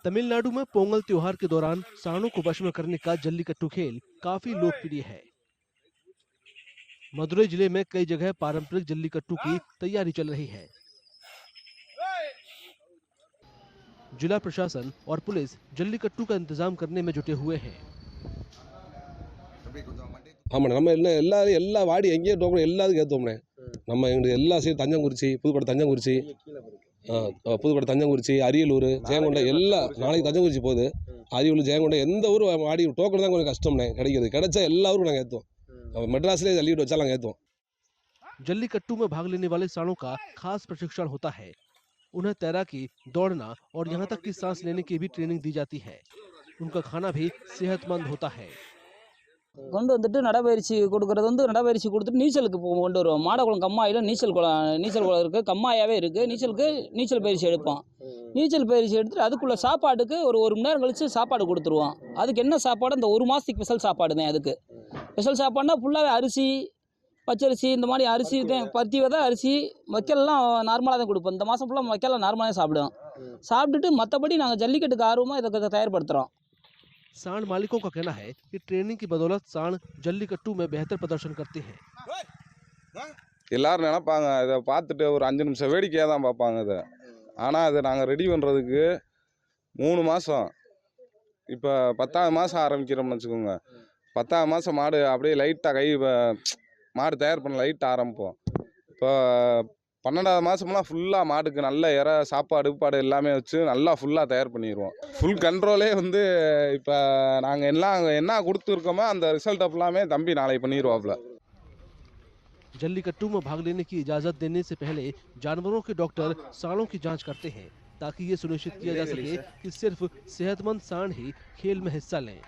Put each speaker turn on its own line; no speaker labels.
तमिलनाडु में पोंगल त्योहार के दौरान सांडों को वश में करने का जल्लीकट्टू खेल काफी लोकप्रिय है। मदुरई जिले में कई जगह पारंपरिक जल्लीकट्टू की तैयारी चल रही है। जिला प्रशासन और पुलिस जल्लीकट्टू का इंतजाम करने में जुटे हुए हैं।
ஆமாண்ணே, நம்ம எல்லா வாடி எங்கேயும் டோக்கன் எல்லாத்துக்கும் ஏற்றுவோம்ண்ணே. நம்ம எங்களுக்கு எல்லா சைடு தஞ்சங்குறிச்சி, புதுக்கோட்டை தஞ்சங்குறிச்சி, அரியலூர், ஜெயங்கொண்டம் எல்லாம் நாளைக்கு தஞ்சங்குறிச்சி போகுது. அரியலூர், ஜெயங்கொண்டம் எந்த ஊர் வாடி டோக்கன் தான் கொஞ்சம் கஷ்டம்ண்ணே கிடைக்கிறது. கிடைச்சா எல்லா ஊருக்கும் நாங்கள் ஏற்றுவோம். மெட்ராஸ்லேயே ஜல்லிக்கட்டு வச்சா நாங்கள் ஏற்றுவோம்.
जल्लीकट्टू में भाग लेने वाले सांडों का खास प्रशिक्षण होता है। उन्हें तैराकी, दौड़ना और यहाँ तक कि सांस लेने की भी ट्रेनिंग दी जाती है। उनका खाना भी सेहतमंद होता है।
கொண்டு வந்துட்டு நடைபயிற்சி கொடுக்கறது வந்து நடைபயிற்சி கொடுத்துட்டு நீச்சலுக்கு கொண்டு வருவோம். மாடக்குளம் கம்மாயில் நீச்சல் குளம் இருக்குது, கம்மாயாவே இருக்குது. நீச்சல் பயிற்சி எடுப்போம். நீச்சல் பயிற்சி எடுத்துட்டு அதுக்குள்ள சாப்பாட்டுக்கு ஒரு மணி நேரம் கழிச்சு சாப்பாடு கொடுத்துருவோம். அதுக்கு என்ன சாப்பாடு, இந்த ஒரு மாதத்துக்கு ஸ்பெஷல் சாப்பாடு தான். அதுக்கு ஸ்பெஷல் சாப்பாடுனா ஃபுல்லாகவே அரிசி, பச்சரிசி, இந்த மாதிரி அரிசி தான், பருத்தி விதை அரிசி, வைக்கல்லாம் நார்மலாக தான் கொடுப்போம். இந்த மாதம் ஃபுல்லாக வைக்கலாம் நார்மலாக சாப்பிடுவோம். சாப்பிட்டுட்டு மற்றபடி நாங்கள் ஜல்லிக்கட்டுக்கு ஆர்வமாக இதை தயார்படுத்துகிறோம்.
सांड मालिकों का कहना है कि ट्रेनिंग की बदौलत सांड जल्लीकट्टू में बेहतर प्रदर्शन करते हैं।
எல்லாரும் நினைப்பாங்க இதை பார்த்துட்டு ஒரு 5 நிமிஷம் வேடிக்கையாக தான் பார்ப்பாங்க இதை. ஆனால் அதை நாங்கள் ரெடி பண்ணுறதுக்கு 3 மாதம், இப்போ 10ஆவது மாதம் ஆரம்பிக்கிறோம்னு வச்சுக்கோங்க. 10ஆவது மாதம் மாடு அப்படியே லைட்டாக மாடு தயார் பண்ண லைட்டாக ஆரம்பிப்போம். இப்போ 12ஆவது மாதம்லாம் ஃபுல்லாக மாடுக்கு நல்ல சாப்பாடு எல்லாமே வச்சு நல்லா ஃபுல்லாக தயார் பண்ணிடுவோம். ஃபுல் கண்ட்ரோலே வந்து இப்போ நாங்கள் என்ன கொடுத்துருக்கோமோ அந்த ரிசல்ட் எல்லாமே தம்பி நாளைக்கு பண்ணிடுவாப்புல.
जल्लीकट्टू में भाग लेने की इजाजत देने से पहले जानवरों के डॉक्टर सांडों की जांच करते हैं ताकि ये सुनिश्चित किया जा सके कि सिर्फ सेहतमंद सांड ही खेल में हिस्सा लें।